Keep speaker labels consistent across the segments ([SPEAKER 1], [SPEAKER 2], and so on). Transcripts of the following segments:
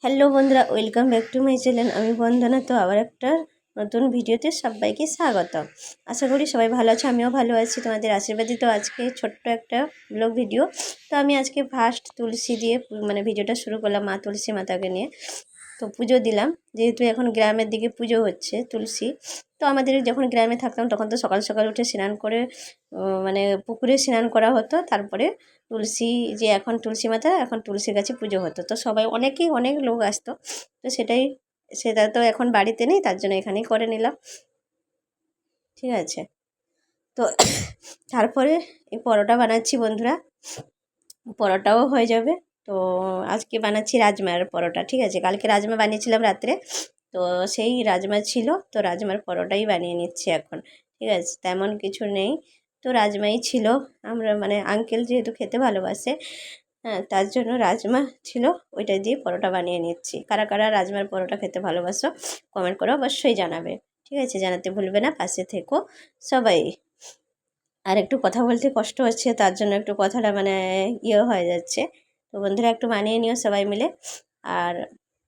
[SPEAKER 1] Hello বন্ধুরা, welcome back to my channel. আমি বন্দনা। তো আবার একটা নতুন ভিডিওতে সবাইকে স্বাগত। আশা করি সবাই ভালো আছে, আমিও ভালো আছি। তোমাদের আশীর্বাদে তো আজকে ছোট্ট একটা ব্লগ ভিডিও। তো আমি আজকে ফার্স্ট তুলসী দিয়ে ভিডিওটা শুরু করলাম, মা তুলসী মাতাকে নিয়ে। তো পুজো দিলাম, যেহেতু এখন গ্রামের দিকে পুজো হচ্ছে তুলসী। তো আমাদের যখন গ্রামে থাকতাম তখন তো সকাল সকাল উঠে স্নান করে পুকুরে স্নান করা হতো। তারপরে তুলসী, যে এখন তুলসী মাতা, এখন তুলসী গাছে পুজো হতো। তো সবাই অনেক লোক আসতো। তো সেটা তো এখন বাড়িতে নেই, তার জন্য এখানেই করে নিলাম। ঠিক আছে। তো তারপরে এই পরোটা বানাচ্ছি বন্ধুরা, পরোটাও হয়ে যাবে। তো আজকে বানাচ্ছি রাজমার পরোটা। ঠিক আছে, কালকে রাজমা বানিয়েছিলাম রাত্রে, তো সেই রাজমা ছিল, তো রাজমার পরোটাই বানিয়ে নিচ্ছি এখন। ঠিক আছে, তেমন কিছু নেই, তো রাজমাই ছিল। আমরা আঙ্কেল যেহেতু খেতে ভালোবাসে, হ্যাঁ, তার জন্য রাজমা ছিল, ওইটা দিয়ে পরোটা বানিয়ে নিচ্ছি। কারা কারা রাজমার পরোটা খেতে ভালোবাসো কমেন্ট করে অবশ্যই জানাবে। ঠিক আছে, জানাতে ভুলবে না, পাশে থেকো সবাই। আর একটু কথা বলতে কষ্ট হচ্ছে, তার জন্য একটু কথাটা ইয়ে হয়ে যাচ্ছে। তো বন্ধুরা একটু মানিয়ে নিও সবাই মিলে, আর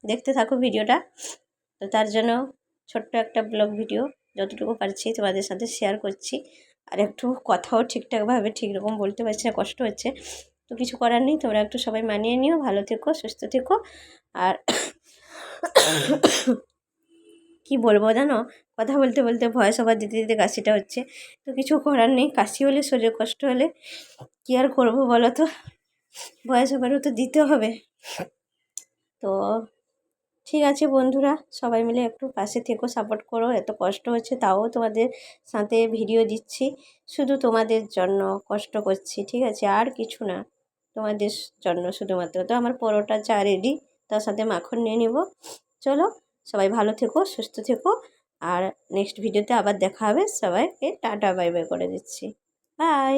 [SPEAKER 1] দেখতে থাকো ভিডিওটা। তো তার জন্য ছোট্ট একটা ব্লগ ভিডিও যতটুকু পারছি তোমাদের সাথে শেয়ার করছি। আর একটু কথাও ঠিকঠাকভাবে ঠিক রকম বলতে পারছি না, কষ্ট হচ্ছে। তো কিছু করার নেই, তোমরা একটু সবাই মানিয়ে নিও, ভালো থেকো, সুস্থ থেকো। আর কি বলবো জানো, কথা বলতে বলতে ভয়েস ওভার দিতে দিতে কাশিটা হচ্ছে। তো কিছু করার নেই, কাশি হলে, শরীরে কষ্ট হলে কী আর করবো বলো তো, ভয়েস ওভারও তো দিতে হবে। তো ঠিক আছে বন্ধুরা, সবাই মিলে একটু পাশে থেকো, সাপোর্ট করো। এত কষ্ট হচ্ছে তাও তোমাদের সাথে ভিডিও দিচ্ছি, শুধু তোমাদের জন্য কষ্ট করছি। ঠিক আছে, আর কিছু না, তোমাদের জন্য শুধুমাত্র। তো আমার পরোটা চা রেডি, তার সাথে মাখন নিয়ে নেব। চলো, সবাই ভালো থেকো, সুস্থ থেকো। আর নেক্সট ভিডিওতে আবার দেখা হবে। সবাইকে টাটা বাই বাই করে দিচ্ছি, বাই।